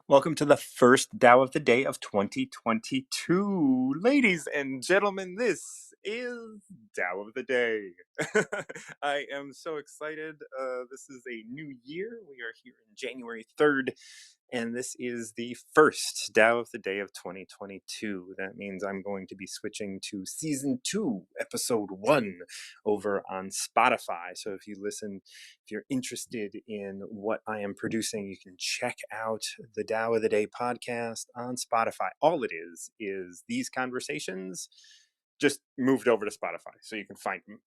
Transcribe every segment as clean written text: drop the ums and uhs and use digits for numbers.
Welcome to the first Tao of the Day of 2022. Ladies and gentlemen, this is Tao of the Day. I am so excited. This is a new year. We are here in January 3rd, and this is the first Tao of the Day of 2022. That means I'm going to be switching to season 2, episode 1 over on Spotify. So if you're interested in what I am producing, you can check out the Tao of the Day podcast on Spotify. All it is these conversations just moved over to Spotify, so you can find them,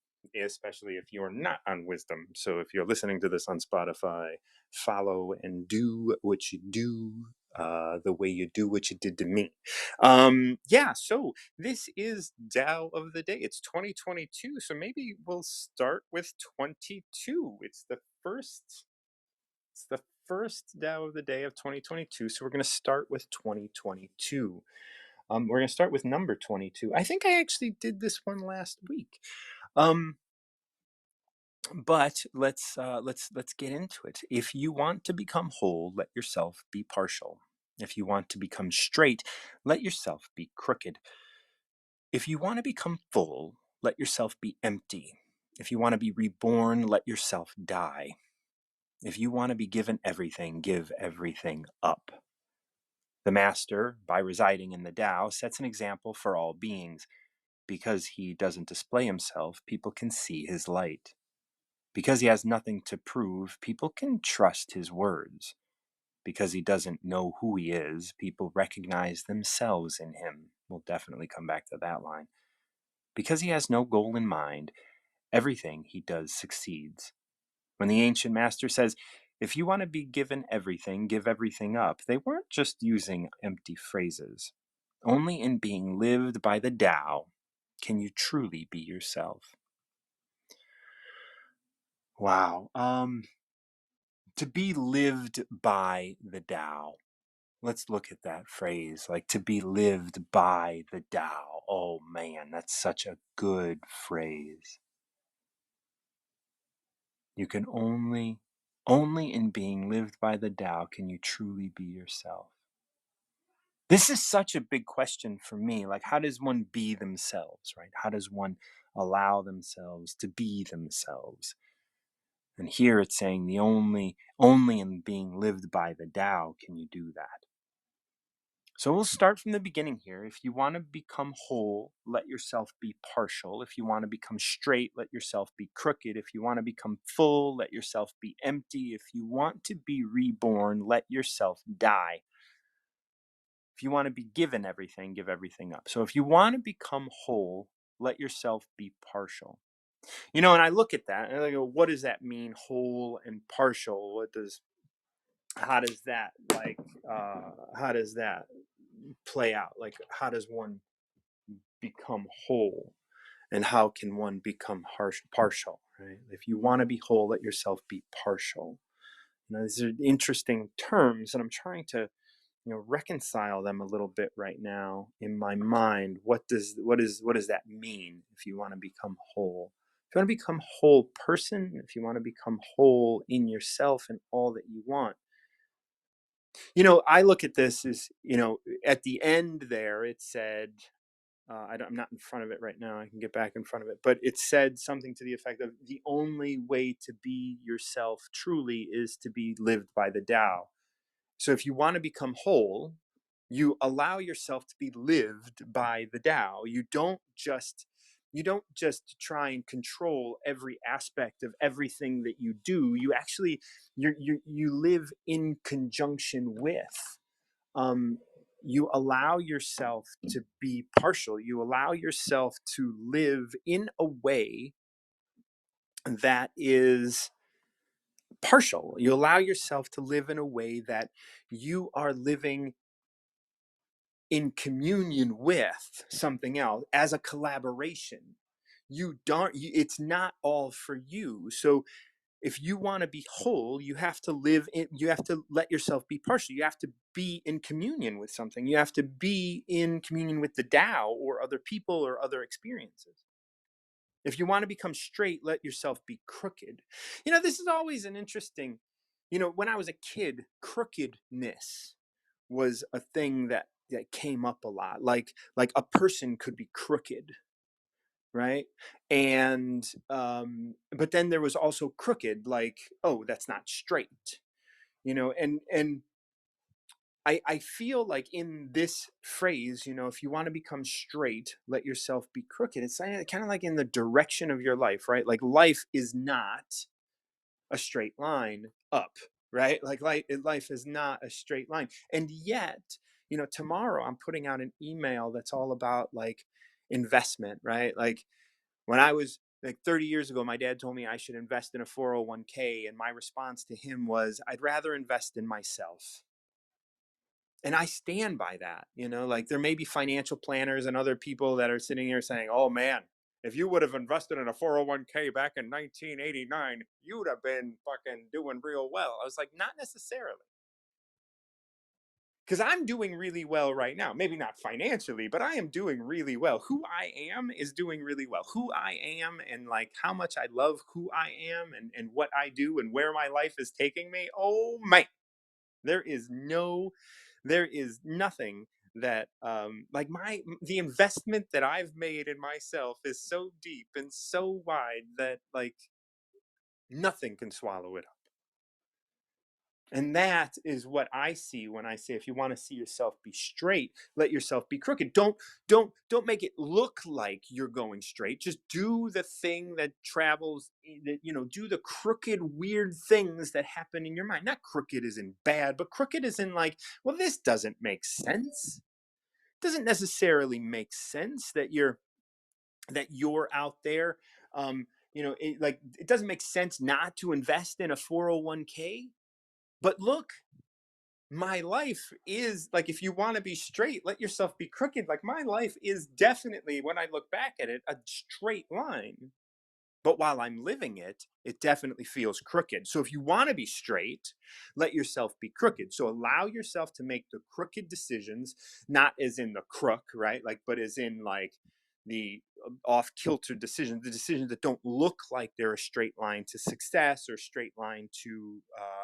especially if you're not on Wisdom. So if you're listening to this on Spotify, follow and do what you do the way you do what you did to me. So this is Tao of the Day. It's 2022, so maybe we'll start with 22. It's the first Tao of the Day of 2022, so we're going to start with 2022. We're going to start with number 22. I think I actually did this one last week. But let's get into it. If you want to become whole, let yourself be partial. If you want to become straight, let yourself be crooked. If you want to become full, let yourself be empty. If you want to be reborn, let yourself die. If you want to be given everything, give everything up. The Master, by residing in the Tao, sets an example for all beings. Because he doesn't display himself, people can see his light. Because he has nothing to prove, people can trust his words. Because he doesn't know who he is, people recognize themselves in him. We'll definitely come back to that line. Because he has no goal in mind, everything he does succeeds. When the ancient master says, if you want to be given everything, give everything up, they weren't just using empty phrases. Only in being lived by the Tao can you truly be yourself. Wow. To be lived by the Tao. Let's look at that phrase, like to be lived by the Tao. Oh man, that's such a good phrase. You can only in being lived by the Tao can you truly be yourself. This is such a big question for me. Like, how does one be themselves, right? How does one allow themselves to be themselves? And here it's saying the only in being lived by the Tao can you do that. So we'll start from the beginning here. If you want to become whole, let yourself be partial. If you want to become straight, let yourself be crooked. If you want to become full, let yourself be empty. If you want to be reborn, let yourself die. If you want to be given everything, give everything up. So if you want to become whole, let yourself be partial. And I look at that and I go, what does that mean, whole and partial? How does that play out? Like, how does one become whole, and how can one become partial, right? If you want to be whole, let yourself be partial. These are interesting terms, and I'm trying to reconcile them a little bit right now in my mind. What does that mean? If you want to become whole, if you want to become whole person, if you want to become whole in yourself and all that you want, I look at this as, at the end there, it said, I'm not in front of it right now. I can get back in front of it. But it said something to the effect of the only way to be yourself truly is to be lived by the Tao. So if you want to become whole, you allow yourself to be lived by the Tao. You don't just try and control every aspect of everything that you do. You actually you live in conjunction with. You allow yourself to be partial. You allow yourself to live in a way that is partial. You allow yourself to live in a way that you are living in communion with something else as a collaboration. It's not all for you. So if you want to be whole, you have to let yourself be partial. You have to be in communion with something. You have to be in communion with the Tao or other people or other experiences. If you want to become straight, let yourself be crooked. This is always an interesting, when I was a kid, crookedness was a thing that came up a lot. Like a person could be crooked, right? And but then there was also crooked, like, oh, that's not straight, and I feel like in this phrase, if you want to become straight, let yourself be crooked. It's kind of like in the direction of your life, right? Like life is not a straight line up, right? Like life is not a straight line. And yet, tomorrow I'm putting out an email that's all about like investment, right? Like when I was like 30 years ago, my dad told me I should invest in a 401k. And my response to him was, I'd rather invest in myself. And I stand by that. Like there may be financial planners and other people that are sitting here saying, oh man, if you would have invested in a 401k back in 1989, you'd have been fucking doing real well. I was like, not necessarily. Because I'm doing really well right now. Maybe not financially, but I am doing really well. Who I am is doing really well. Who I am and like how much I love who I am and what I do and where my life is taking me. Oh man, there is no, there is nothing that like the investment that I've made in myself is so deep and so wide that like nothing can swallow it up. And that is what I see when I say, if you want to see yourself be straight, let yourself be crooked. Don't make it look like you're going straight. Just do the thing that travels, do the crooked, weird things that happen in your mind. Not crooked as in bad, but crooked as in like, well, this doesn't make sense. It doesn't necessarily make sense that you're out there. Like it doesn't make sense not to invest in a 401k. But look, my life is like, if you want to be straight, let yourself be crooked. Like my life is definitely, when I look back at it, a straight line. But while I'm living it, it definitely feels crooked. So if you want to be straight, let yourself be crooked. So allow yourself to make the crooked decisions, not as in the crook, right? Like, but as in like the off kilter decisions, the decisions that don't look like they're a straight line to success or straight line to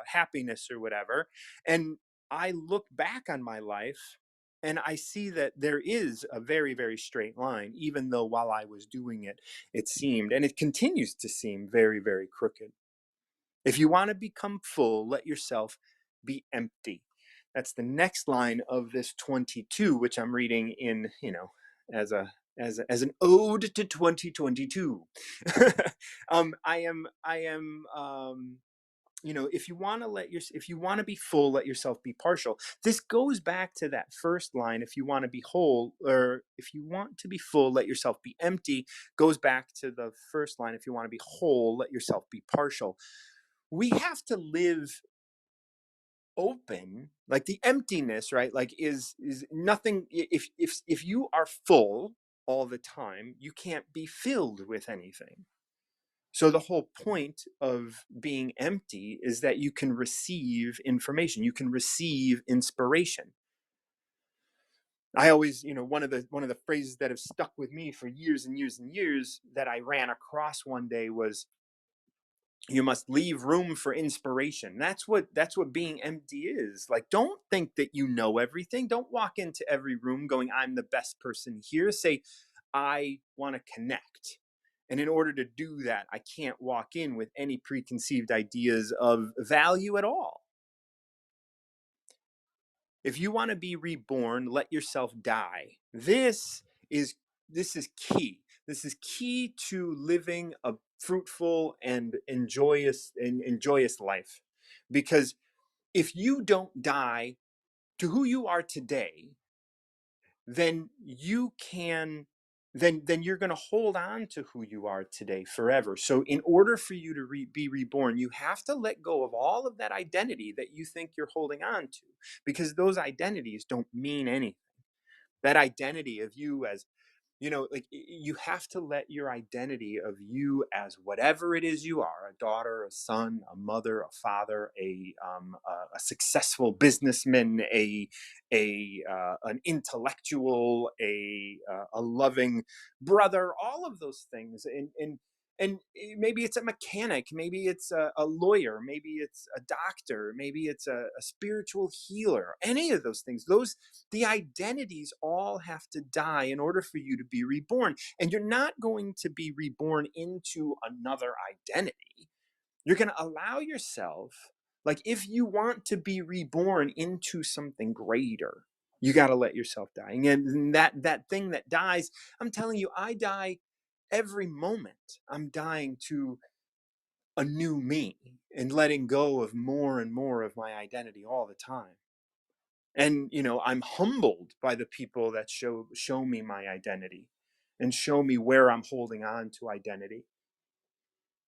happiness or whatever. And I look back on my life and I see that there is a very, very straight line, even though while I was doing it, it seemed, and it continues to seem very, very crooked. If you want to become full, let yourself be empty. That's the next line of this 22, which I'm reading in, as a as an ode to 2022. If you want to if you want to be full, let yourself be partial. This goes back to that first line, if you want to be whole, or if you want to be full, let yourself be empty, goes back to the first line, if you want to be whole, let yourself be partial. We have to live open, like the emptiness, right? Like is nothing. If you are full all the time, you can't be filled with anything. So the whole point of being empty is that you can receive information, you can receive inspiration. I always, one of the phrases that have stuck with me for years and years and years that I ran across one day was, you must leave room for inspiration. That's what being empty is. Like, don't think that you know everything. Don't walk into every room going, I'm the best person here. Say, I want to connect. And in order to do that, I can't walk in with any preconceived ideas of value at all. If you want to be reborn, let yourself die. Is this is key. This is key to living a fruitful and enjoyous life. Because if you don't die to who you are today, then you can then you're going to hold on to who you are today forever. So in order for you to be reborn, you have to let go of all of that identity that you think you're holding on to, because those identities don't mean anything. That identity of you as, like, you have to let your identity of you as whatever it is you are, a daughter, a son, a mother, a father, a successful businessman, an intellectual, a loving brother, all of those things, and And maybe it's a mechanic, maybe it's a lawyer, maybe it's a doctor, maybe it's a spiritual healer, any of those things. The identities all have to die in order for you to be reborn. And you're not going to be reborn into another identity. You're going to allow yourself, like, if you want to be reborn into something greater, you got to let yourself die. And that thing that dies, I'm telling you, I die every moment. I'm dying to a new me and letting go of more and more of my identity all the time. And I'm humbled by the people that show me my identity and show me where I'm holding on to identity.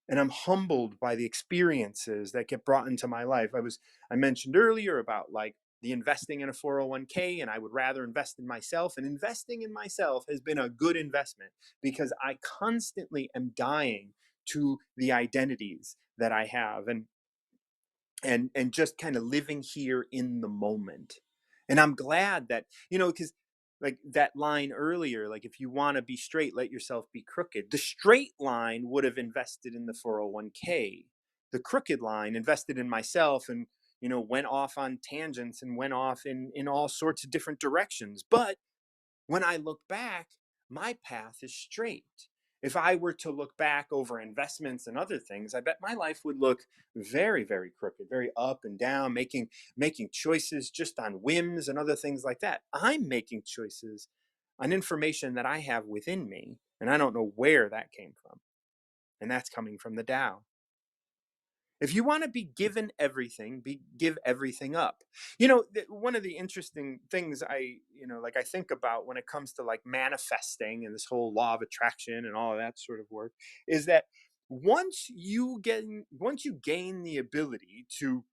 And I'm humbled by the experiences that get brought into my life. I mentioned earlier about, like, the investing in a 401k, and I would rather invest in myself. And investing in myself has been a good investment because I constantly am dying to the identities that I have, and just kind of living here in the moment. And I'm glad that, because, like that line earlier, like, if you want to be straight, let yourself be crooked. The straight line would have invested in the 401k. The crooked line invested in myself, and went off on tangents and went off in all sorts of different directions. But when I look back, my path is straight. If I were to look back over investments and other things, I bet my life would look very, very crooked, very up and down, making choices just on whims and other things like that. I'm making choices on information that I have within me, and I don't know where that came from. And that's coming from the Tao. If you want to be given everything, give everything up. One of the interesting things like, I think about when it comes to, like, manifesting and this whole law of attraction and all of that sort of work is that once you gain the ability to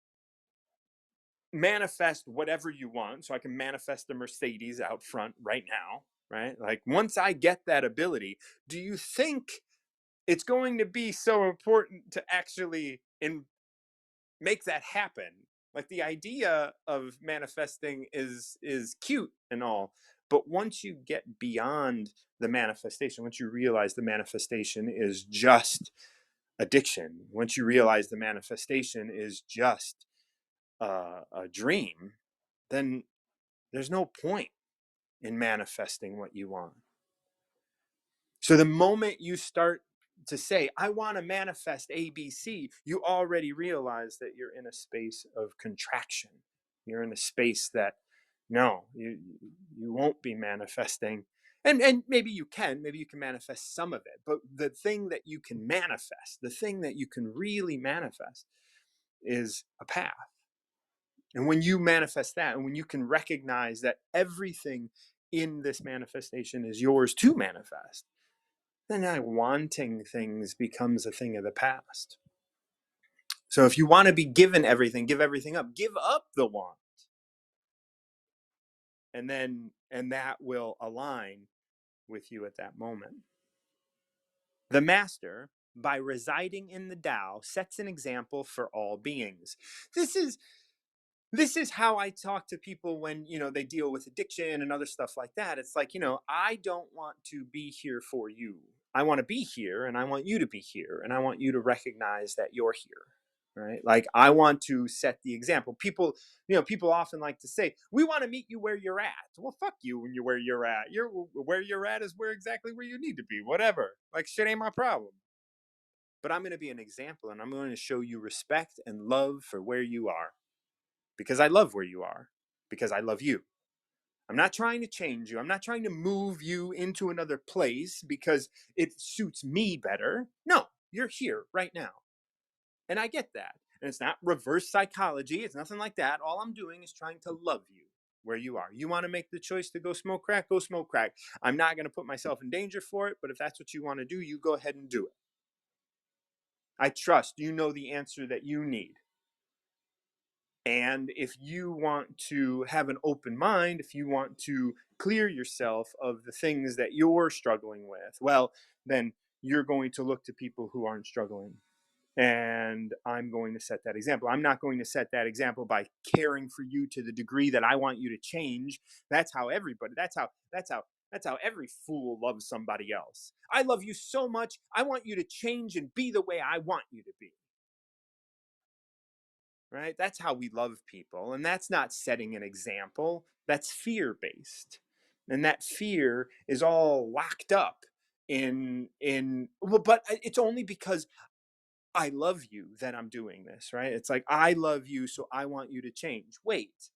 manifest whatever you want, so I can manifest the Mercedes out front right now, right? Like, once I get that ability, do you think it's going to be so important to actually make that happen? Like, the idea of manifesting is cute and all, but once you get beyond the manifestation, once you realize the manifestation is just addiction, once you realize the manifestation is just a dream, then there's no point in manifesting what you want. So the moment you start to say, I want to manifest ABC, you already realize that you're in a space of contraction. You're in a space that, no, you won't be manifesting. And maybe you can manifest some of it, but the thing that you can manifest, the thing that you can really manifest, is a path. And when you manifest that, and when you can recognize that everything in this manifestation is yours to manifest, then that wanting things becomes a thing of the past. So if you want to be given everything, give everything up. Give up the want. And that will align with you at that moment. The master, by residing in the Tao, sets an example for all beings. This is this is how I talk to people when they deal with addiction and other stuff like that. It's like, I don't want to be here for you. I want to be here, and I want you to be here, and I want you to recognize that you're here. Right? Like, I want to set the example. People often like to say, we want to meet you where you're at. Well, fuck you when you're where you're at. You're where you're at is exactly where you need to be. Whatever. Like, shit ain't my problem. But I'm going to be an example, and I'm going to show you respect and love for where you are, because I love where you are, because I love you. I'm not trying to change you. I'm not trying to move you into another place because it suits me better. No, you're here right now. And I get that. And it's not reverse psychology. It's nothing like that. All I'm doing is trying to love you where you are. You want to make the choice to go smoke crack? Go smoke crack. I'm not going to put myself in danger for it, but if that's what you want to do, you go ahead and do it. I trust you know the answer that you need. And if you want to have an open mind, if you want to clear yourself of the things that you're struggling with, well, then you're going to look to people who aren't struggling. And I'm going to set that example. I'm not going to set that example by caring for you to the degree that I want you to change. That's how That's how every fool loves somebody else. I love you so much, I want you to change and be the way I want you to be. Right? That's how we love people. And that's not setting an example, that's fear based. And that fear is all locked up in well, but it's only because I love you that I'm doing this, right? It's like I love you, so I want you to change. Wait,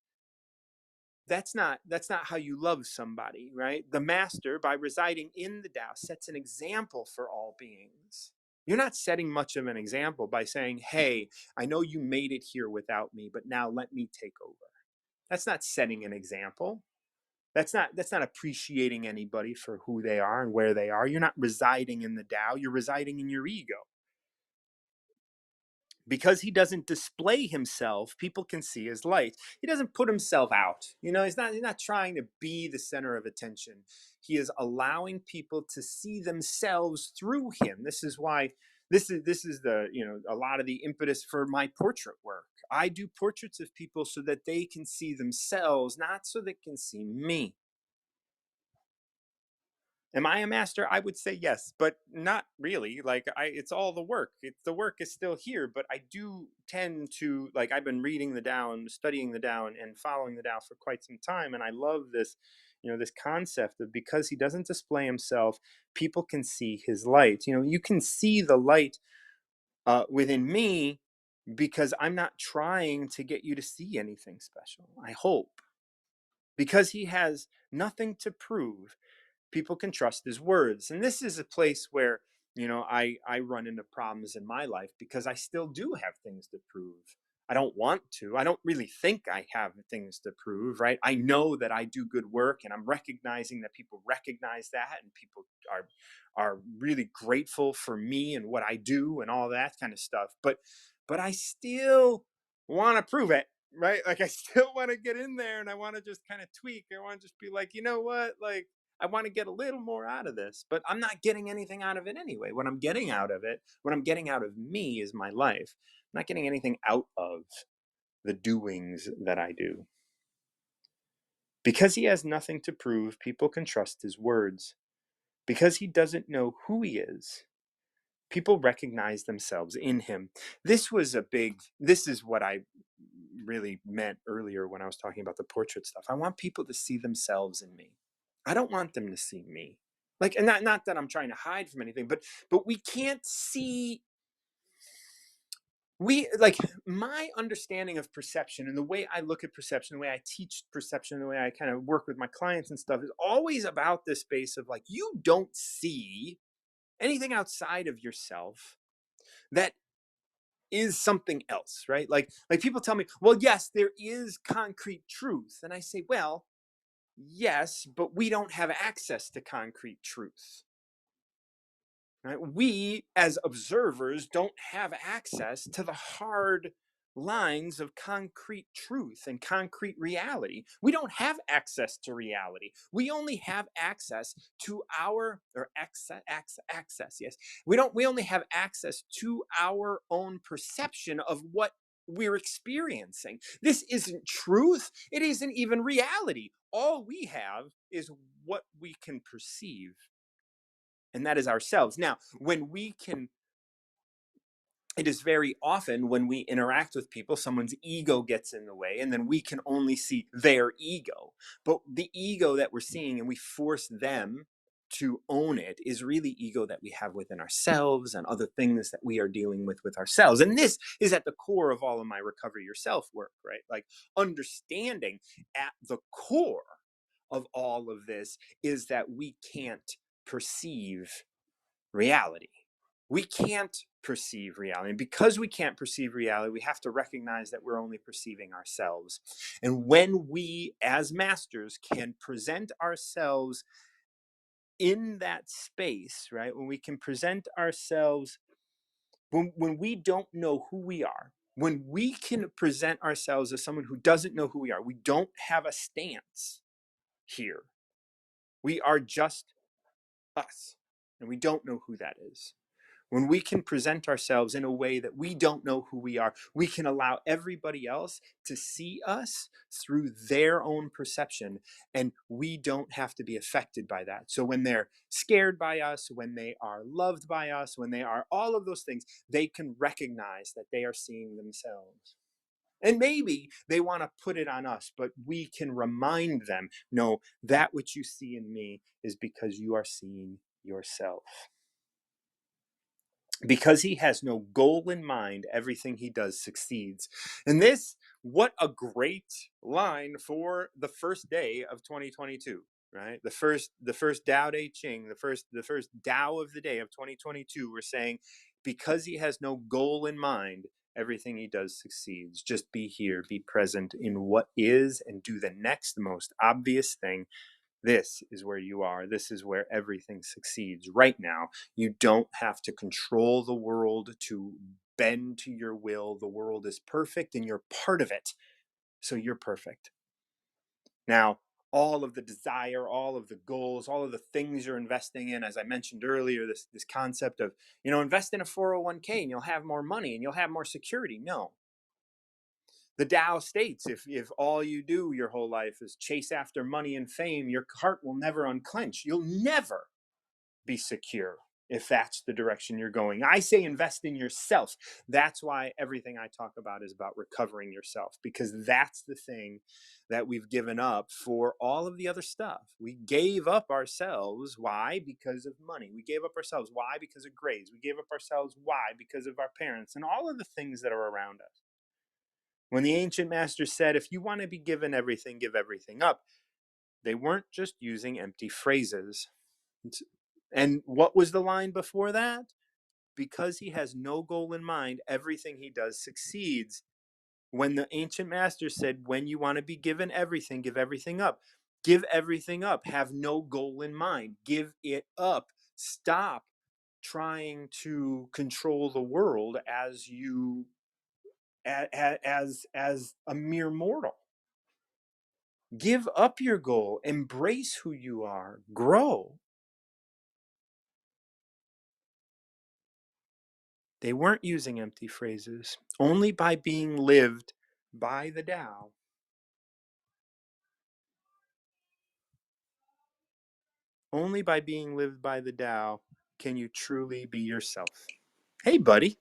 that's not how you love somebody, right? The master, by residing in the Tao, sets an example for all beings. You're not setting much of an example by saying, hey, I know you made it here without me, but now let me take over. That's not setting an example. That's not appreciating anybody for who they are and where they are. You're not residing in the Tao, you're residing in your ego. Because he doesn't display himself, people can see his light. He doesn't put himself out. He's not trying to be the center of attention. He is allowing people to see themselves through him. This is why this is the, a lot of the impetus for my portrait work. I do portraits of people so that they can see themselves, not so they can see me. Am I a master? I would say yes, but not really. Like it's all the work. The work is still here, but I do tend to, like, I've been reading the Tao and studying the Tao and following the Tao for quite some time, and I love this, this concept of, because he doesn't display himself, people can see his light. You can see the light within me because I'm not trying to get you to see anything special. I hope, because he has nothing to prove, people can trust his words. And this is a place where, I run into problems in my life because I still do have things to prove. I don't want to. I don't really think I have things to prove, right? I know that I do good work, and I'm recognizing that people recognize that, and people are really grateful for me and what I do and all that kind of stuff. But I still want to prove it, right? Like I still want to get in there, and I want to just kind of tweak. I want to just be like, you know what? Like, I want to get a little more out of this, but I'm not getting anything out of it anyway. What I'm getting out of it, what I'm getting out of me, is my life. I'm not getting anything out of the doings that I do. Because he has nothing to prove, people can trust his words. Because he doesn't know who he is, people recognize themselves in him. This is what I really meant earlier when I was talking about the portrait stuff. I want people to see themselves in me. I don't want them to see me. Like, and not that I'm trying to hide from anything, but we can't see. We like, my understanding of perception and the way I look at perception, the way I teach perception, the way I kind of work with my clients and stuff, is always about this space of, like, you don't see anything outside of yourself that is something else, right? Like people tell me, well, yes, there is concrete truth. And I say, well, yes, but we don't have access to concrete truth. Right? We, as observers, don't have access to the hard lines of concrete truth and concrete reality. We don't have access to reality. We only have access to our, or access, yes. We only have access to our own perception of what we're experiencing. This isn't truth. It isn't even reality. All we have is what we can perceive, and that is ourselves. Now, when we can, it is very often when we interact with people, someone's ego gets in the way, and then we can only see their ego. But the ego that we're seeing, and we force them to own it, is really ego that we have within ourselves and other things that we are dealing with ourselves. And this is at the core of all of my recovery yourself work, right? Like, understanding at the core of all of this is that we can't perceive reality. We can't perceive reality. And because we can't perceive reality, we have to recognize that we're only perceiving ourselves. And when we, as masters, can present ourselves in that space, right? When we can present ourselves, when we don't know who we are, when we can present ourselves as someone who doesn't know who we are, we don't have a stance here. We are just us, and we don't know who that is. when we can present ourselves in a way that we don't know who we are, we can allow everybody else to see us through their own perception, and we don't have to be affected by that. So when they're scared by us, when they are loved by us, when they are all of those things, they can recognize that they are seeing themselves. And maybe they want to put it on us, but we can remind them, no, that which you see in me is because you are seeing yourself. Because he has no goal in mind, everything he does succeeds. And this, what a great line for the first day of 2022, right? The first Tao Te Ching, the first Tao of the day of 2022. We're saying, because he has no goal in mind, everything he does succeeds. Just be here, be present in what is, and do the next most obvious thing. This is where you are. This is where everything succeeds right now. You don't have to control the world to bend to your will. The world is perfect and you're part of it. So you're perfect. Now, all of the desire, all of the goals, all of the things you're investing in, as I mentioned earlier, this concept of, invest in a 401k and you'll have more money and you'll have more security. No, the Tao states, if all you do your whole life is chase after money and fame, your heart will never unclench. You'll never be secure if that's the direction you're going. I say invest in yourself. That's why everything I talk about is about recovering yourself, because that's the thing that we've given up for all of the other stuff. We gave up ourselves. Why? Because of money. We gave up ourselves. Why? Because of grades. We gave up ourselves. Why? Because of our parents and all of the things that are around us. When the ancient masters said, if you want to be given everything, give everything up, they weren't just using empty phrases. And what was the line before that? Because he has no goal in mind, everything he does succeeds. When the ancient masters said, when you want to be given everything, give everything up. Give everything up. Have no goal in mind. Give it up. Stop trying to control the world as you as a mere mortal. Give up your goal, embrace who you are, grow. They weren't using empty phrases. Only by being lived by the Tao, only by being lived by the Tao can you truly be yourself. Hey, buddy.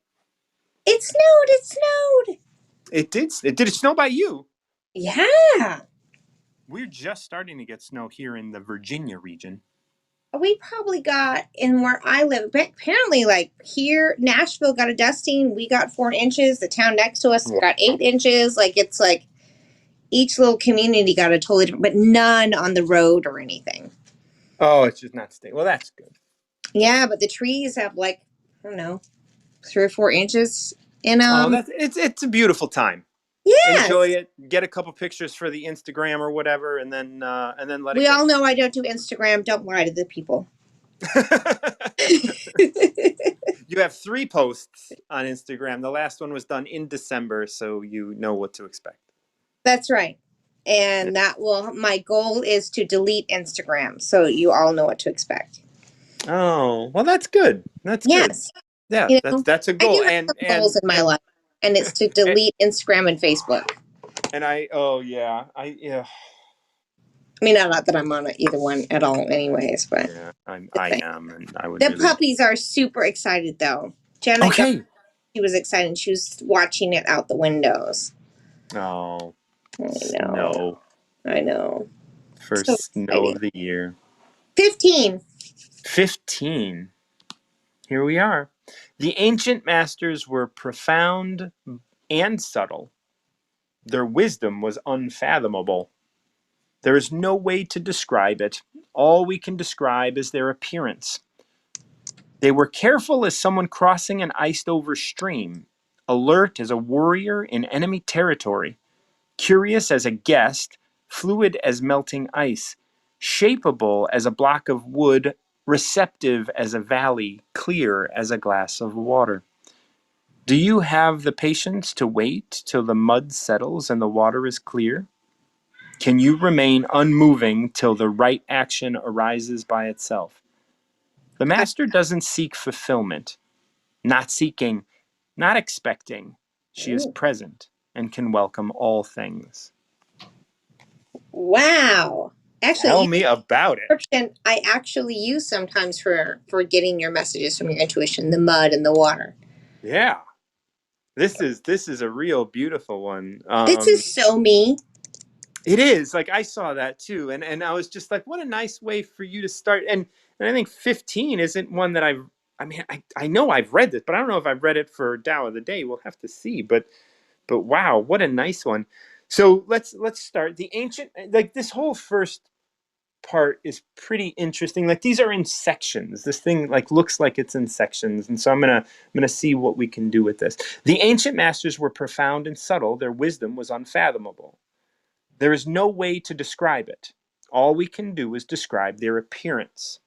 It snowed. It snowed. It did it snow by you? Yeah. We're just starting to get snow here in the Virginia region. We probably got in where I live. But apparently, like here, Nashville got a dusting. We got 4 inches. The town next to us Wow. got 8 inches. Like it's like each little community got a totally different, but none on the road or anything. Oh, it's just not staying. Well, that's good. Yeah, but the trees have like, I don't know, 3 or 4 inches in Oh, them. it's a beautiful time. Enjoy Yes. it. Get a couple pictures for the Instagram or whatever, and then let it We go. all know I don't do Instagram. Don't lie to the people. You have 3 posts on Instagram. The last one was done in December, so you know what to expect. That's right. Yeah. And my goal is to delete Instagram. So you all know what to expect. Oh, well, that's good. That's good. Yes. Yeah, You that's know, that's a I do goal. have And some goals and in my and life, and it's to delete Instagram and Facebook. and I oh yeah yeah I mean, not that I'm on either one at all, anyways, but yeah the I thing. am, and I would The really. puppies are super excited, though. Jenna got, Okay. she was excited. She was watching it out the windows. Oh, I know. snow. I know. So First snow exciting. of the year. 15. 15. Here we are. The ancient masters were profound and subtle. Their wisdom was unfathomable. There is no way to describe it. All we can describe is their appearance. They were careful as someone crossing an iced over stream, alert as a warrior in enemy territory, curious as a guest, fluid as melting ice, shapeable as a block of wood, receptive as a valley, clear as a glass of water. Do you have the patience to wait till the mud settles and the water is clear? Can you remain unmoving till the right action arises by itself? The master doesn't seek fulfillment. not seeking, not expecting. She is Ooh. present and can welcome all things. Wow. Actually, Tell you me about it. description I actually use sometimes for getting your messages from your intuition, the mud and the water. Yeah. This is a real beautiful one. This is so me. It is, like, I saw that too, and I was just like, what a nice way for you to start. And I think 15 isn't one that I mean, I know I've read this, but I don't know if I've read it for Tao of the Day. We'll have to see. But wow, what a nice one. So let's start. The ancient, like, this whole first part is pretty interesting. Like, these are in sections. This thing, like, looks like it's in sections, and so I'm gonna see what we can do with this. The ancient masters were profound and subtle. Their wisdom was unfathomable. There is no way to describe it. All we can do is describe their appearance.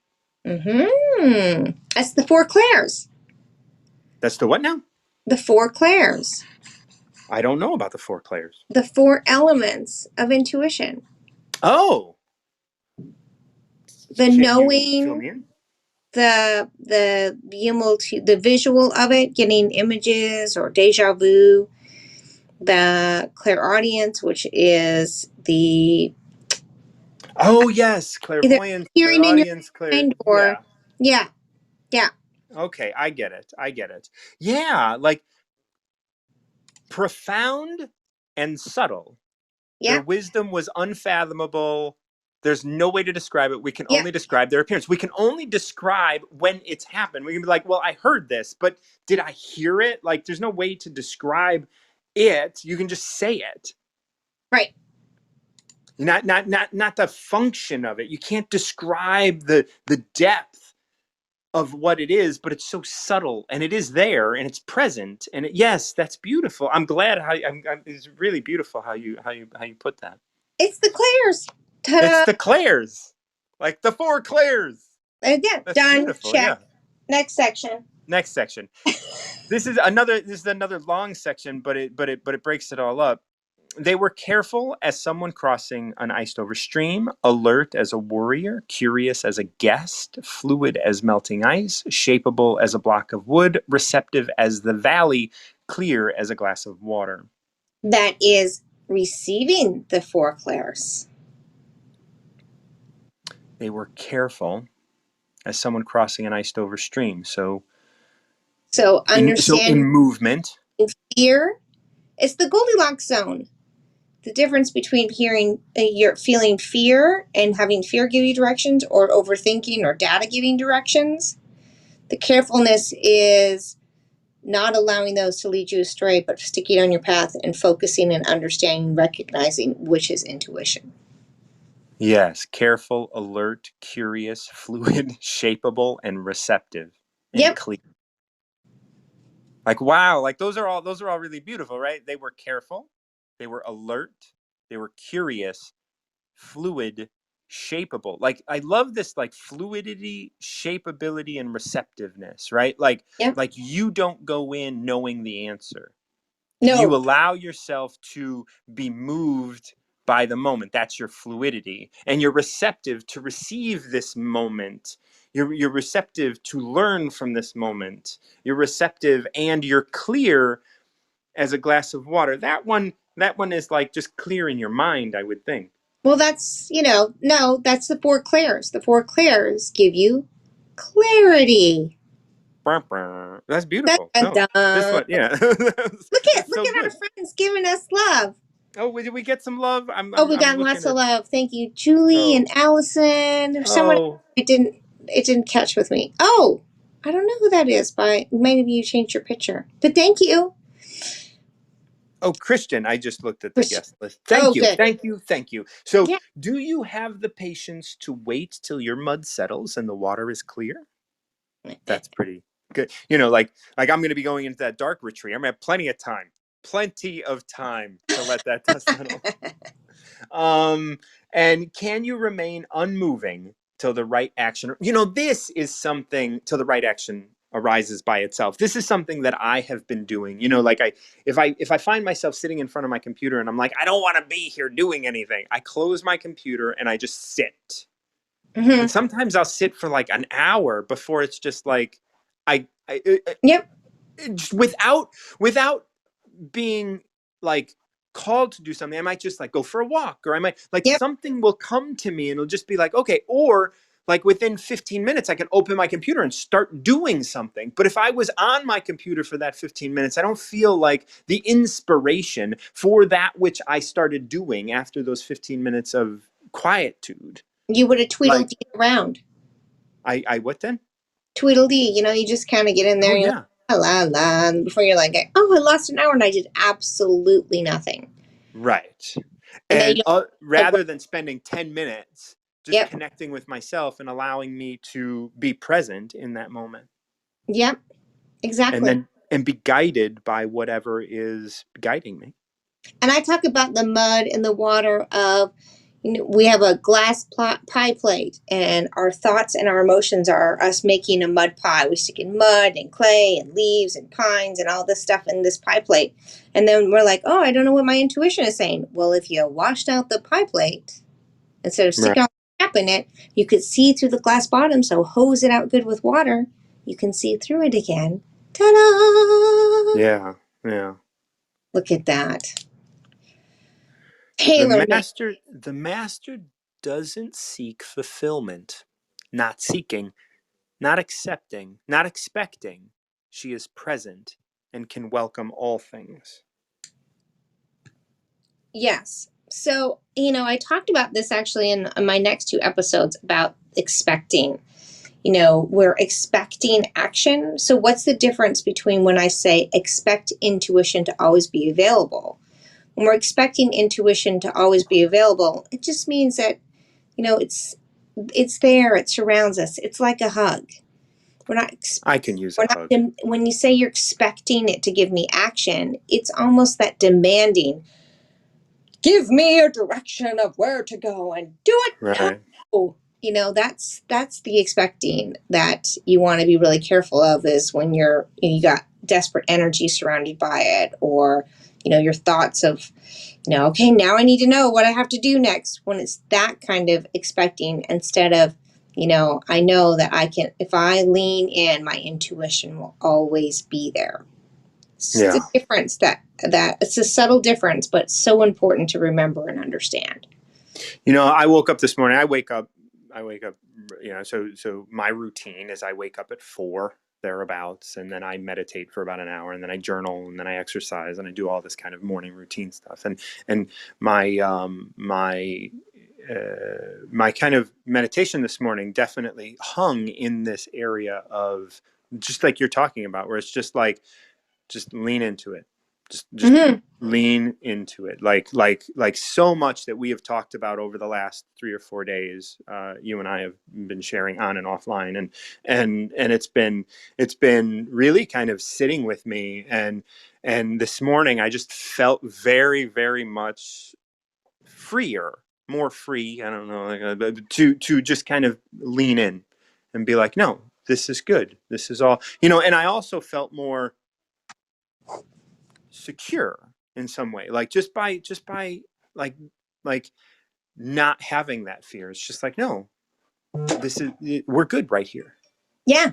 That's the four clairs. That's the what now? The four clairs. I don't know about the four clairs. The four elements of intuition. Oh, The can you fill knowing, me in? the being able to the visual of it, getting images or deja vu, the clairaudience, which is the Oh yes, either clairvoyance, hearing in your clairaudience, clear. mind or Yeah. yeah, yeah, Okay, I get it. I get it. Yeah, like, profound and subtle. Their yeah, wisdom was unfathomable. There's no way to describe it. We can yeah. only describe their appearance. We can only describe when it's happened. We can be like, well, I heard this, but did I hear it? Like, there's no way to describe it. You can just say it. Right. Not the function of it. You can't describe the depth of what it is, but it's so subtle, and it is there, and it's present, and yes, that's beautiful. I'm glad how it's really beautiful how you put that. It's the clairs. It's Ta-da! the Claires, like the four Claires. Yeah, That's done. beautiful. Yeah. Check. Next section. Next section. This is another long section, but it breaks it all up. They were careful as someone crossing an iced over stream, alert as a warrior, curious as a guest, fluid as melting ice, shapeable as a block of wood, receptive as the valley, clear as a glass of water. That is receiving the four clairs. They were careful as someone crossing an iced over stream. So So in understanding movement. fear. It's the Goldilocks zone. The difference between hearing you're feeling fear and having fear give you directions, or overthinking or data giving directions. The carefulness is not allowing those to lead you astray, but sticking on your path and focusing and understanding, recognizing which is intuition. Yes, careful, alert, curious, fluid, shapeable, and receptive and Yep. clear. Like, wow, like, those are all really beautiful, right? They were careful, they were alert, they were curious, fluid, shapeable. Like, I love this, like, fluidity, shapeability, and receptiveness, right? Like Yep. like you don't go in knowing the answer. You No. allow yourself to be moved by the moment. That's your fluidity, and you're receptive to receive this moment. You're receptive to learn from this moment. You're receptive, and you're clear as a glass of water. That one is, like, just clear in your mind, I would think. Well, that's, no, that's the four clairs. The four clairs give you clarity. That's Dun, beautiful. dun, No, this dun. one, yeah. Look at It's look so at our good. friends giving us love. Oh, did we get some love? I'm Oh, I'm we I'm got looking lots of at. love. Thank you, Julie and Oh, Allison. There's someone oh. it didn't catch with me. Oh, I don't know who that is. By maybe you changed your picture, but thank you. Oh, Christian, I just looked at the Christian. guest list. Oh, Thank you. good. Thank you. Thank you. So, Yeah. do you have the patience to wait till your mud settles and the water is clear? That's pretty good. Like I'm going to be going into that dark retreat. I'm going to have plenty of time to let that dust settle. Um, and can you remain unmoving till the right action? This is something till the right action arises by itself. This is something that I have been doing. Like, if I find myself sitting in front of my computer and I'm like, I don't want to be here doing anything, I close my computer and I just sit. And Hmm. sometimes I'll sit for like an hour before it's just like, I Yep. just without being like called to do something. I might just like go for a walk, or I might like Yep. something will come to me and it'll just be like, okay, or like within 15 minutes I can open my computer and start doing something. But if I was on my computer for that 15 minutes, I don't feel like the inspiration for that which I started doing after those 15 minutes of quietude. You would have Like tweedledee around. I what then? Tweedledee, you just kind of get in there Oh and you're yeah. like, la la la, and before you're like, oh, I lost an hour and I did absolutely nothing. Right. And then And you're like, rather than spending 10 minutes just yep, connecting with myself and allowing me to be present in that moment, yep, and exactly. then and be guided by whatever is guiding me. And I talk about the mud and the water of, we have a glass pie plate, and our thoughts and our emotions are us making a mud pie. We stick in mud and clay and leaves and pines and all this stuff in this pie plate. And then we're like, oh, I don't know what my intuition is saying. Well, if you washed out the pie plate, instead of Right. sticking all the crap in it, you could see through the glass bottom. So hose it out good with water. You can see through it again. Ta-da! Yeah. Yeah. Look at that. The Tailor made. master doesn't seek fulfillment. Not seeking, not accepting, not expecting. She is present and can welcome all things. Yes. So, I talked about this actually in my next two episodes about expecting. We're expecting action. So, what's the difference between when I say expect intuition to always be available? When we're expecting intuition to always be available, it just means that, it's there, it surrounds us. It's like a hug. We're not I can use a hug. when you say you're expecting it to give me action, it's almost that demanding. Give me a direction of where to go and do it now. Right. That's the expecting that you want to be really careful of, is when you got desperate energy surrounded by it, or your thoughts of, okay, now I need to know what I have to do next. When it's that kind of expecting, instead of, I know that I can, if I lean in, my intuition will always be there. It's a Yeah. difference, that it's a subtle difference, but so important to remember and understand. I woke up this morning. I wake up, so my routine is I wake up at 4 thereabouts, and then I meditate for about an hour, and then I journal, and then I exercise, and I do all this kind of morning routine stuff. And my kind of meditation this morning definitely hung in this area of just like you're talking about, where it's just lean into it, just Mm-hmm. lean into it, like so much that we have talked about over the last 3 or 4 days. You and I have been sharing on and offline, and it's been really kind of sitting with me. And this morning I just felt very, very much freer, more free, I don't know, to just kind of lean in and be like, no, this is good, this is all. And I also felt more secure in some way, like just by like like not having that fear. It's just like, no, this is, we're good right here. Yeah.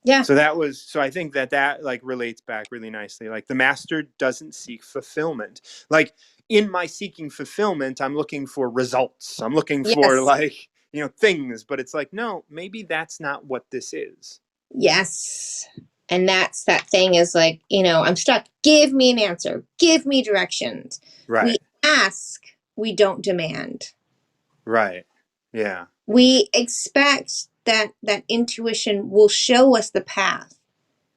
Yeah. So I think that like relates back really nicely. Like the master doesn't seek fulfillment. Like in my seeking fulfillment, I'm looking for results, I'm looking for Yes. like, things, but it's like, no, maybe that's not what this is. Yes. And that's that thing, is like, I'm stuck. Give me an answer. Give me directions. We Right. ask, we don't demand. Right. Yeah. We expect that intuition will show us the path.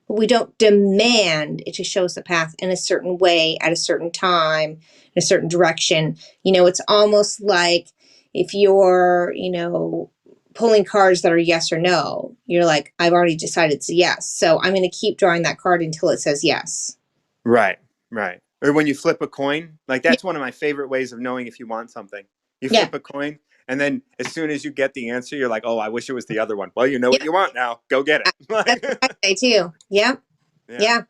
But we don't demand it to show us the path in a certain way, at a certain time, in a certain direction. It's almost like if you're, pulling cards that are yes or no, you're like, I've already decided it's a yes. So I'm going to keep drawing that card until it says yes. Right, right. Or when you flip a coin, like Yeah. that's one of my favorite ways of knowing if you want something. You Yeah. flip a coin, and then as soon as you get the answer, you're like, "Oh, I wish it was the other one." Well, you know what Yep. you want now. Go get it. That's Like, what I say too. Yep. yeah, Yeah.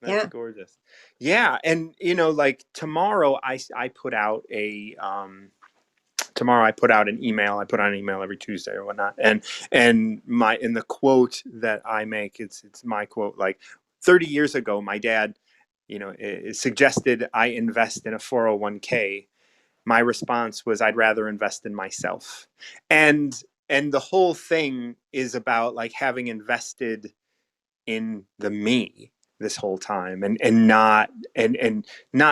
that's Yeah. gorgeous. Yeah, and like tomorrow, I put out a tomorrow I put out an email. I put out an email every Tuesday or whatnot. And my in the quote that I make, it's my quote. Like 30 years ago, my dad, suggested I invest in a 401k. My response was, I'd rather invest in myself. And and the whole thing is about like having invested in the me this whole time, and not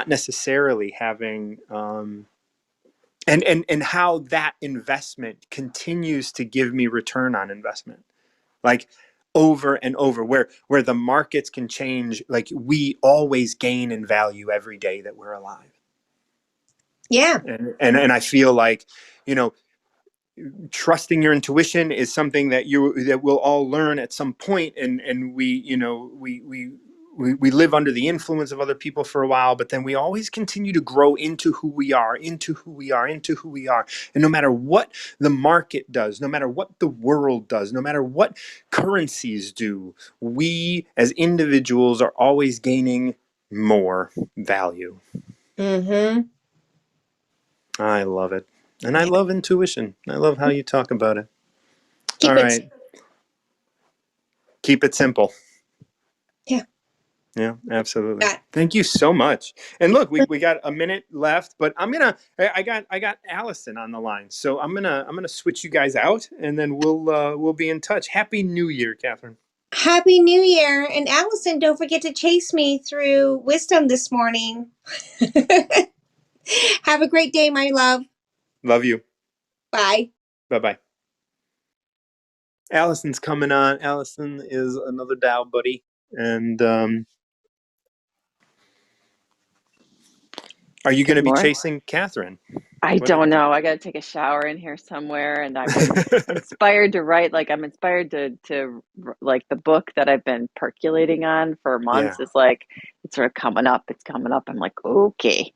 necessarily having and how that investment continues to give me return on investment, like over and over, where the markets can change, like we always gain in value every day that we're alive. Yeah. And I feel like, you know trusting your intuition is something that we'll all learn at some point, and we live under the influence of other people for a while, but then we always continue to grow into who we are, and no matter what the market does, no matter what the world does, no matter what currencies do, we as individuals are always gaining more value. Mm-hmm. I love it. And I Yeah. love intuition. I love how you talk about it. All Keep it. right. Keep it simple. Yeah. Yeah, absolutely. Got Thank you so much. And look, we got a minute left, but I got Allison on the line. So I'm gonna switch you guys out, and then we'll be in touch. Happy New Year, Catherine. Happy New Year. And Allison, don't forget to chase me through wisdom this morning. Have a great day, my love. Love you. Bye. Bye-bye. Allison's coming on. Allison is another Dow buddy. And are you Good gonna be morning. chasing Catherine? I What? don't know. I got to take a shower in here somewhere, and I was inspired to write. Like I'm inspired to like the book that I've been percolating on for Yeah. months is like it's sort of coming up. It's coming up. I'm like, okay.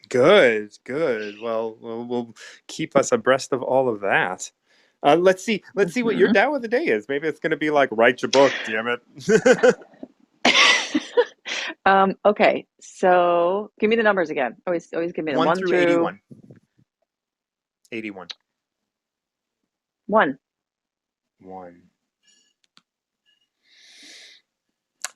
Good, good. Well, we'll keep us abreast of all of that. Let's see what your Hmm. Tao of the day is. Maybe it's going to be like, write your book, damn it. Okay, so give me the numbers again. Always give me the 1 one through through 81. 81. one. 1.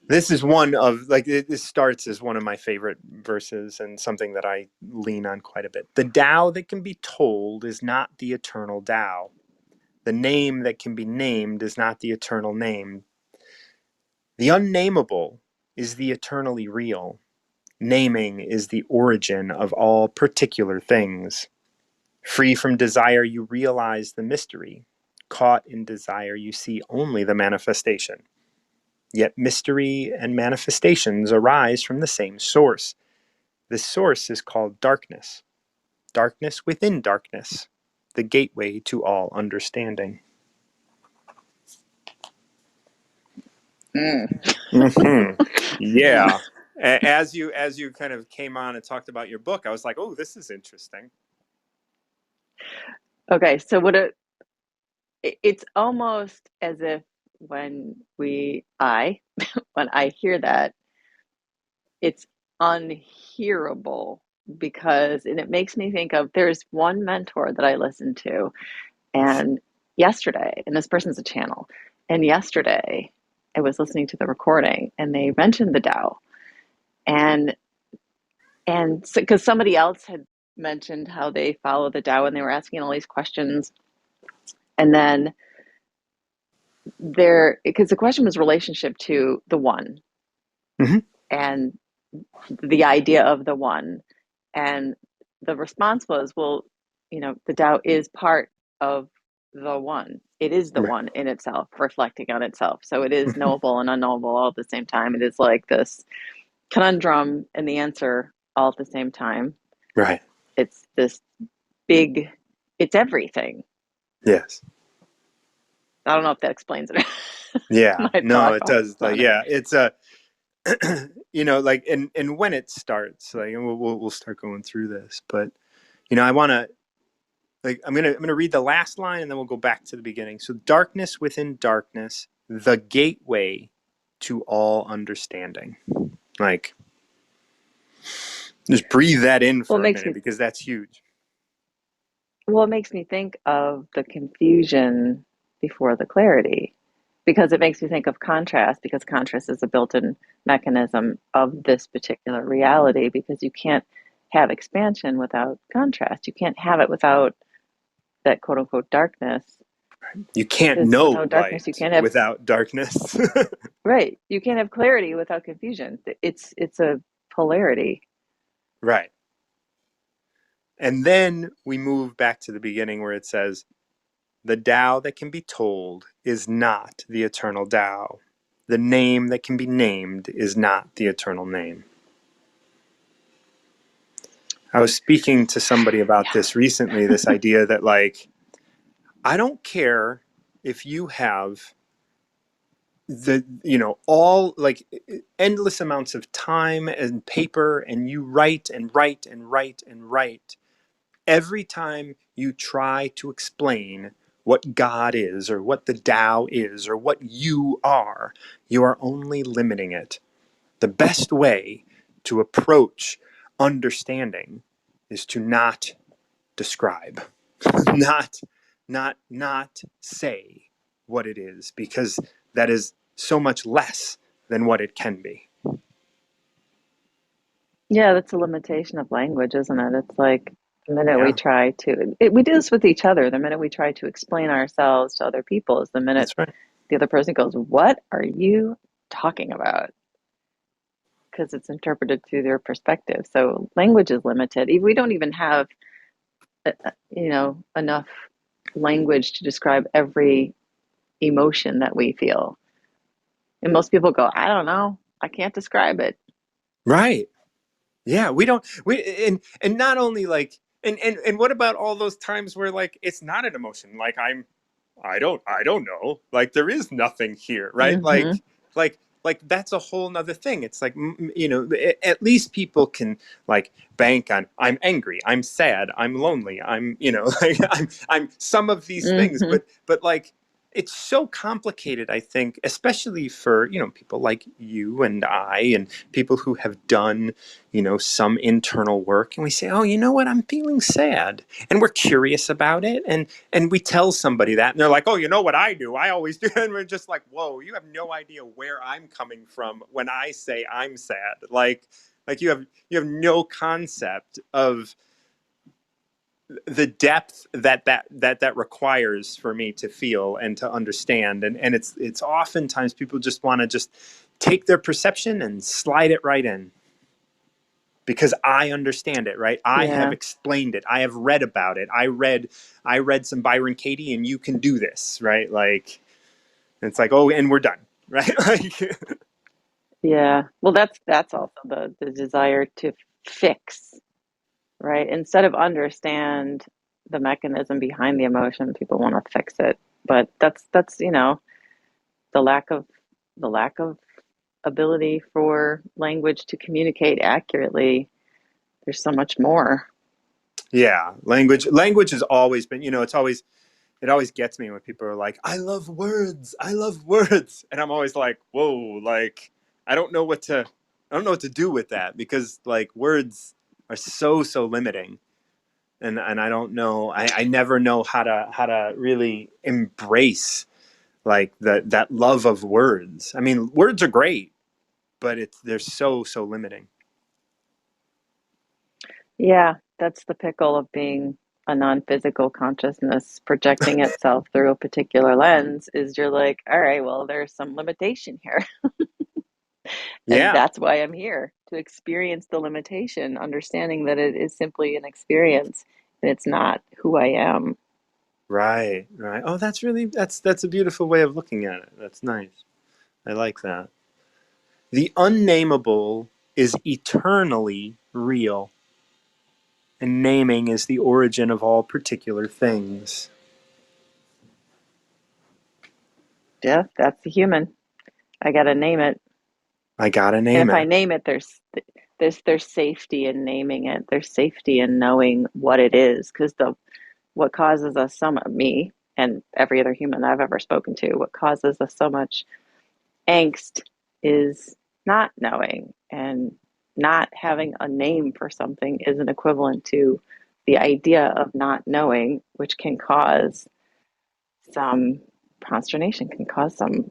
This is one of, like, this starts as one of my favorite verses and something that I lean on quite a bit. The Tao that can be told is not the eternal Tao. The name that can be named is not the eternal name. The unnamable is the eternally real. Naming is the origin of all particular things. Free from desire, you realize the mystery. Caught in desire, you see only the manifestation. Yet mystery and manifestations arise from the same source. This source is called darkness. Darkness within darkness, the gateway to all understanding. Mm. Mm-hmm. Yeah. As you kind of came on and talked about your book, I was like, oh, this is interesting. Okay, so it's almost as if when when I hear that, it's unhearable because and it makes me think of there's one mentor that I listened to and yesterday, and this person's a channel, and yesterday I was listening to the recording and they mentioned the Tao and because somebody else had mentioned how they follow the Tao and they were asking all these questions and then there because the question was relationship to the one Mm-hmm. and the idea of the one. And the response was, well, the Tao is part of the one. It is the Right. one in itself, reflecting on itself. So it is Mm-hmm. knowable and unknowable all at the same time. It is like this conundrum and the answer all at the same time. Right. It's this big, it's everything. Yes. I don't know if that explains it. Yeah. My No, thought it does. Like, on it. yeah, it's a, like, and when it starts, like, and we'll start going through this, but I want to, like, I'm gonna read the last line and then we'll go back to the beginning. So, darkness within darkness, the gateway to all understanding. Like, just breathe that in Well, it for a makes minute me because that's huge. Well, it makes me think of the confusion before the clarity, because it makes me think of contrast, because contrast is a built-in mechanism of this particular reality, because you can't have expansion without contrast. You can't have it without that quote unquote darkness, You can't because know without darkness you light can't have, without darkness. right, you can't have clarity without confusion. It's a polarity. Right. And then we move back to the beginning where it says, the Tao that can be told is not the eternal Tao. The name that can be named is not the eternal name. I was speaking to somebody about Yeah. this recently, this idea that, like, I don't care if you have all, like, endless amounts of time and paper, and you write and write and write and write. Every time you try to explain what God is or what the Tao is or what you are, you are only limiting it. The best way to approach understanding is to not describe, not not say what it is, because that is so much less than what it can be. Yeah, that's a limitation of language, isn't it? It's like the minute we Yeah, try to, we do this with each other. The minute we try to explain ourselves to other people is the minute that's right. the other person goes, "What are you talking about?" Because it's interpreted through their perspective. So language is limited. If we don't even have, enough language to describe every emotion that we feel. And most people go, "I don't know. I can't describe it." Right. Yeah, we don't we and not only, like, and what about all those times where, like, it's not an emotion, like, I don't know, like, there is nothing here, right? Mm-hmm. Like that's a whole nother thing. It's like, at least people can, like, bank on, I'm angry, I'm sad, I'm lonely, I'm, like, I'm some of these things, Mm-hmm. but like, it's so complicated, I think, especially for, people like you and I, and people who have done, some internal work, and we say, oh, you know what, I'm feeling sad, and we're curious about it, and we tell somebody that, and they're like, oh, you know what I do, I always do. And we're just like, whoa, you have no idea where I'm coming from when I say I'm sad. Like you have no concept of the depth that requires for me to feel and to understand. And it's oftentimes people just want to just take their perception and slide it right in, because I understand it, right? I have Yeah. explained it. I have read about it. I read some Byron Katie, and you can do this, right? Like, it's like, oh, and we're done, right? Like, Yeah. Well, that's also the desire to fix, right? Instead of understand the mechanism behind the emotion, people want to fix it. But that's, the lack of ability for language to communicate accurately. There's so much more. yeah, language has always been, it always gets me when people are like, I love words. And I'm always like, whoa, like, I don't know what to, I don't know what to do with that, because, like, words are so limiting. And I don't know, I never know how to really embrace, like, that love of words. I mean, words are great, but they're so limiting. Yeah, that's the pickle of being a non-physical consciousness projecting itself through a particular lens is you're like, all right, well, there's some limitation here. And Yeah, that's why I'm here to experience the limitation, understanding that it is simply an experience and it's not who I am. right. Oh, that's a beautiful way of looking at it. That's nice. I like that. The unnamable is eternally real, and naming is the origin of all particular things. Yeah, that's the human. I got to name it. I gotta And name if I it. name it, there's safety in naming it. There's safety in knowing what it is, because the what causes us so much, me and every other human I've ever spoken to, what causes us so much angst is not knowing, and not having a name for something is an equivalent to the idea of not knowing, which can cause some consternation, can cause some,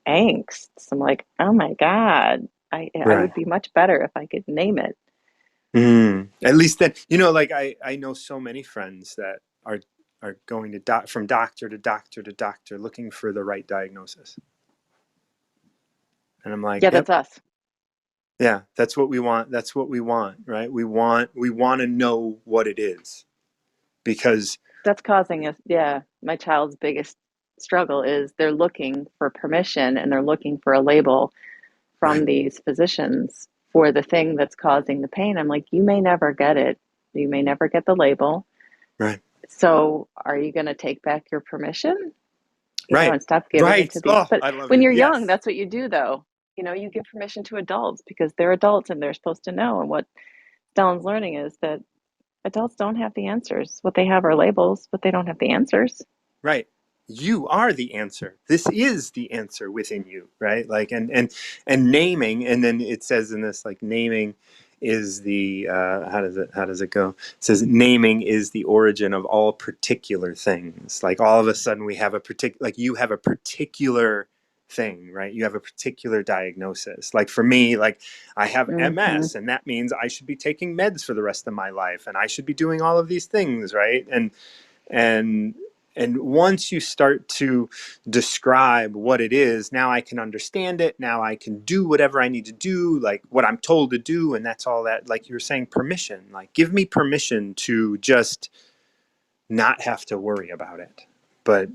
angst. Some like, oh my God, I Right. would be much better if I could name it. At least then, like I know so many friends that are going to from doctor to doctor to doctor looking for the right diagnosis. And I'm like, Yeah, yep, that's us. yeah, that's what we want. That's what we want, right? We want to know what it is because That's causing us, yeah. My child's biggest struggle is they're looking for permission and they're looking for a label from right, these physicians for the thing that's causing the pain. I'm like, you may never get it. You may never get the label. right, So are you going to take back your permission, right, and stop giving it right. to these? Oh, But I love when you. you're young, Yes, that's what you do, though. You give permission to adults because they're adults and they're supposed to know. And what Stellan's learning is that adults don't have the answers. What they have are labels, but they don't have the answers. right. You are the answer. This is the answer within you, right? Like, and naming, and then it says in this, like, naming is the how does it go? It says naming is the origin of all particular things. Like, all of a sudden we have a particular, like, you have a particular thing, right? You have a particular diagnosis. Like, for me, like, I have Mm-hmm. MS, and that means I should be taking meds for the rest of my life, and I should be doing all of these things, right? And and once you start to describe what it is, now I can understand it. Now I can do whatever I need to do, like what I'm told to do. And that's all that, like you were saying, permission. Like, give me permission to just not have to worry about it, but,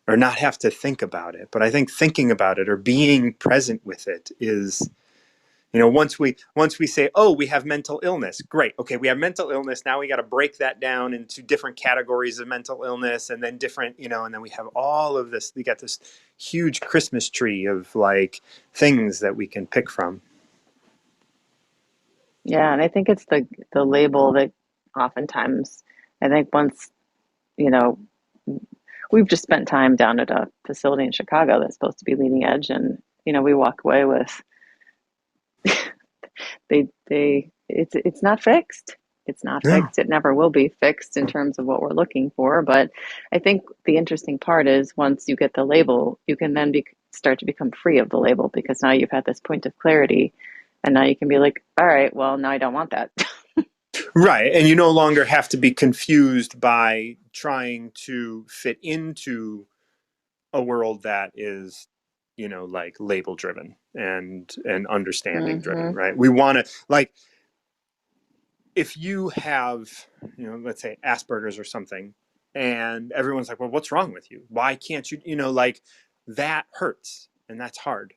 or not have to think about it. But I think thinking about it or being present with it is, once we say, oh, we have mental illness, great, okay, we have mental illness, now we got to break that down into different categories of mental illness, and then different, and then we have all of this, we got this huge Christmas tree of, like, things that we can pick from. Yeah, and I think it's the label that oftentimes, I think once, you know, we've just spent time down at a facility in Chicago that's supposed to be leading edge, and we walk away with it's not fixed. It's not No. fixed. It never will be fixed in terms of what we're looking for. But I think the interesting part is once you get the label, you can then start to become free of the label because now you've had this point of clarity, and now you can be like, all right, well, now I don't want that. Right, and you no longer have to be confused by trying to fit into a world that is, like, label driven and understanding driven, Mm-hmm. right? We want to, like, if you have, let's say Asperger's or something, and everyone's like, well, what's wrong with you? Why can't you, like, that hurts and that's hard.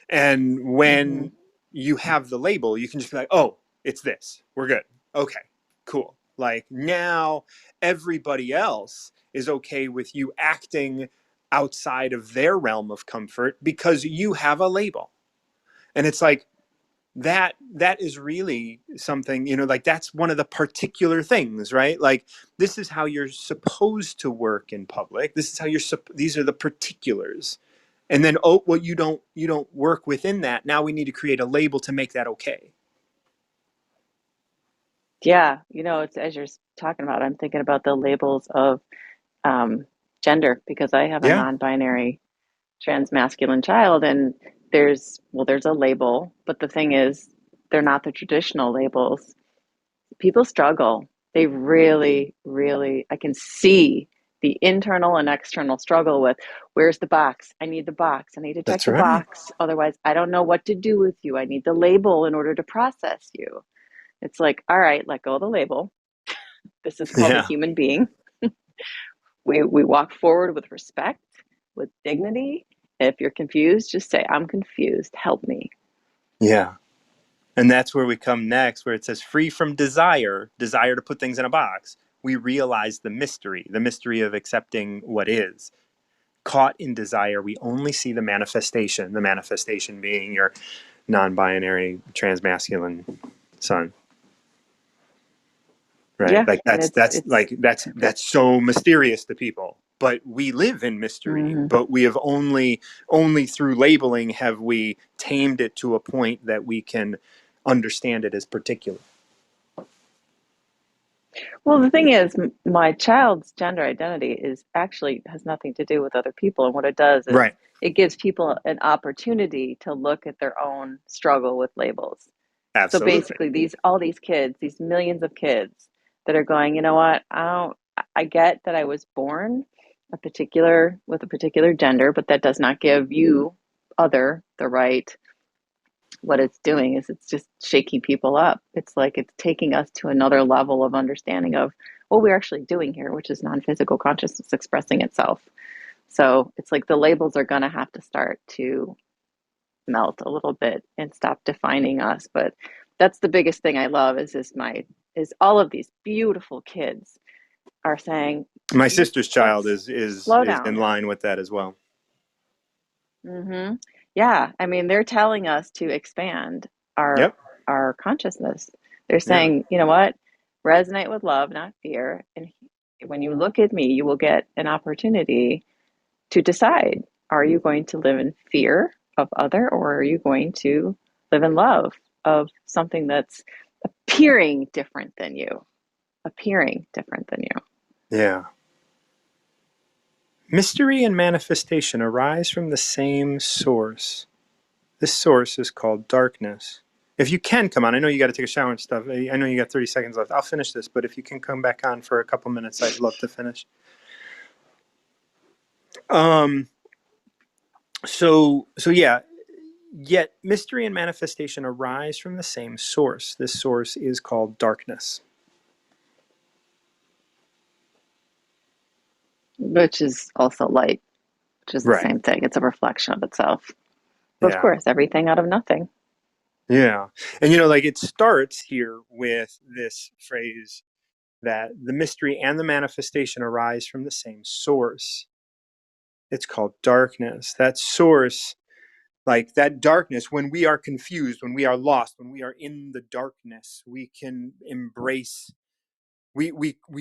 And Mm-hmm. when you have the label, you can just be like, oh, it's this. We're good. Okay, cool. Like, now everybody else is okay with you acting outside of their realm of comfort because you have a label. And it's like, that is really something, like, that's one of the particular things, right? Like, this is how you're supposed to work in public. This is how these are the particulars. And then, oh, well, you don't work within that. Now we need to create a label to make that okay. Yeah, it's as you're talking about, I'm thinking about the labels of um, gender because I have a Yeah, non-binary transmasculine child, and there's a label, but the thing is, they're not the traditional labels. People struggle. They really, really, I can see the internal and external struggle with where's the box? I need the box. I need to check that's the right. box. Otherwise, I don't know what to do with you. I need the label in order to process you. It's like, all right, let go of the label. This is called a Yeah, human being. We walk forward with respect, with dignity. If you're confused, just say, I'm confused. Help me. yeah. And that's where we come next, where it says free from desire to put things in a box. We realize the mystery of accepting what is. Caught in desire, we only see the manifestation being your non-binary transmasculine son, right? Yeah, Like, and that's it's that's it's like that's so mysterious to people, but we live in mystery. mm-hmm. But we have only through labeling have we tamed it to a point that we can understand it as particular. Well, the thing is, my child's gender identity is actually has nothing to do with other people. And what it does is Right. it gives people an opportunity to look at their own struggle with labels. So Absolutely. basically, all these kids, these millions of kids that are going, you know what? I get that I was born with a particular gender, but that does not give you the right. What it's doing is it's just shaking people up. It's like it's taking us to another level of understanding of what we're actually doing here, which is non-physical consciousness expressing itself. So it's like the labels are going to have to start to melt a little bit and stop defining us. But that's the biggest thing I love is all of these beautiful kids are saying, My sister's child let's is slow is in down. line with that as well. Yeah, I mean, they're telling us to expand our Yep. our consciousness. They're Yeah. saying, you know what? Resonate with love, not fear. And when you look at me, you will get an opportunity to decide, are you going to live in fear of other, or are you going to live in love of something that's appearing different than you, appearing different than you. Yeah. Mystery and manifestation arise from the same source. This source is called darkness. If you can come on, I know you got to take a shower and stuff. I know you got 30 seconds left. I'll finish this, but if you can come back on for a couple minutes, I'd love to finish. Um, so yeah, yet mystery and manifestation arise from the same source. This source is called darkness. Which is also light, which is the Right. same thing. It's a reflection of itself. But of Yeah. course, everything out of nothing. Yeah. And like it starts here with this phrase that the mystery and the manifestation arise from the same source. It's called darkness. That source, like that darkness, when we are confused, when we are lost, when we are in the darkness, we can embrace, we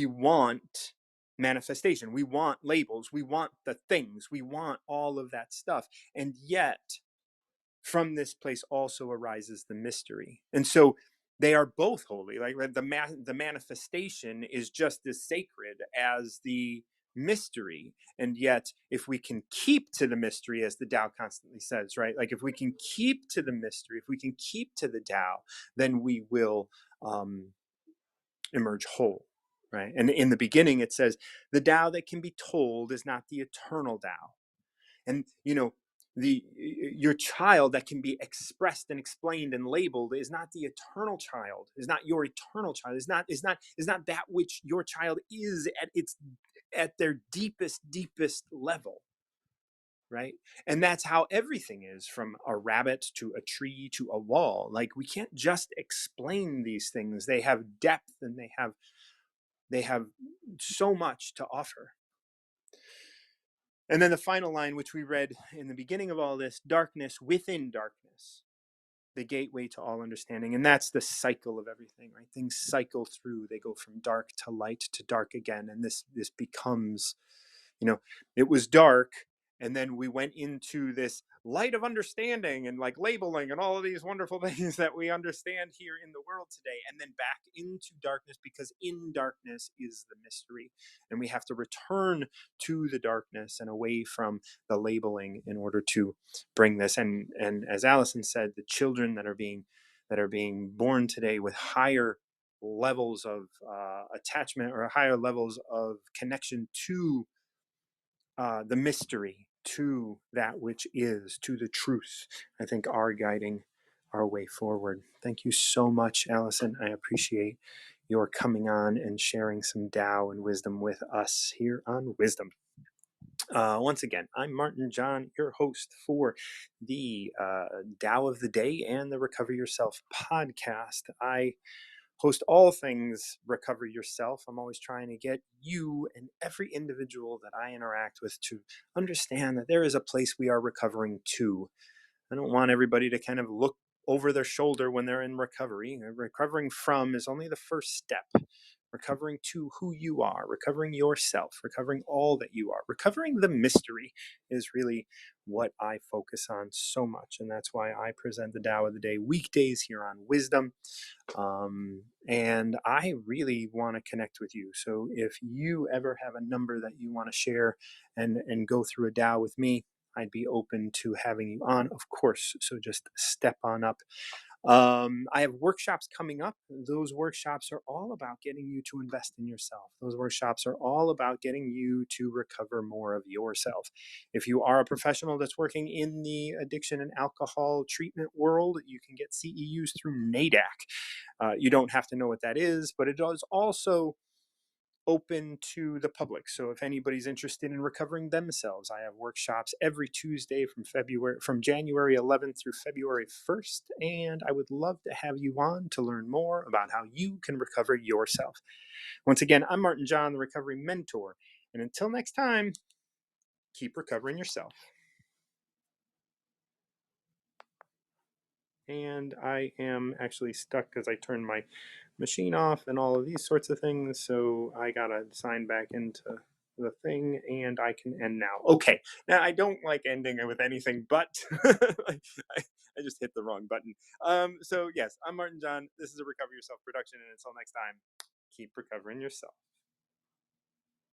want manifestation. We want labels. We want the things. We want all of that stuff. And yet, from this place also arises the mystery. And so they are both holy. Like the manifestation is just as sacred as the mystery. And yet, if we can keep to the mystery, as the Tao constantly says, right? Like if we can keep to the mystery, if we can keep to the Tao, then we will emerge whole. Right. And in the beginning, it says, the Tao that can be told is not the eternal Tao. And the your child that can be expressed and explained and labeled is not the eternal child, is not your eternal child, is not that which your child is at their deepest level, right? And that's how everything is, from a rabbit to a tree to a wall. Like we can't just explain these things. They have depth, and they have so much to offer. And then the final line, which we read in the beginning of all this, darkness within darkness, the gateway to all understanding. And that's the cycle of everything, right? Things cycle through. They go from dark to light to dark again. And this becomes, it was dark, and then we went into this light of understanding and like labeling and all of these wonderful things that we understand here in the world today, and then back into darkness, because in darkness is the mystery, and we have to return to the darkness and away from the labeling in order to bring this. And as Allison said, the children that are being born today with higher levels of attachment, or higher levels of connection to the mystery, to that which is, to the truth, I think are guiding our way forward. Thank you so much, Allison. I appreciate your coming on and sharing some Tao and wisdom with us here on Wisdom. Once again, I'm Martin John, your host for the Tao of the Day and the Recover Yourself podcast. I host all things Recover Yourself. I'm always trying to get you and every individual that I interact with to understand that there is a place we are recovering to. I don't want everybody to kind of look over their shoulder when they're in recovery. Recovering from is only the first step, recovering to who you are, recovering yourself, recovering all that you are, recovering the mystery is really what I focus on so much. And that's why I present the Tao of the Day weekdays here on Wisdom. And I really want to connect with you. So if you ever have a number that you want to share and go through a Tao with me, I'd be open to having you on, of course. So just step on up. I have workshops coming up. Those workshops are all about getting you to invest in yourself. Those workshops are all about getting you to recover more of yourself. If you are a professional that's working in the addiction and alcohol treatment world, you can get CEUs through NADAC. You don't have to know what that is, but it is also open to the public. So if anybody's interested in recovering themselves, I have workshops every Tuesday from January 11th through February 1st, and I would love to have you on to learn more about how you can recover yourself. Once again, I'm Martin John, the Recovery Mentor, and until next time, keep recovering yourself. And I am actually stuck because I turned my machine off and all of these sorts of things, so I gotta sign back into the thing and I can end now. Okay, now I don't like ending with anything but I just hit the wrong button. So yes, I'm Martin John. This is a Recover Yourself production, and until next time, keep recovering yourself.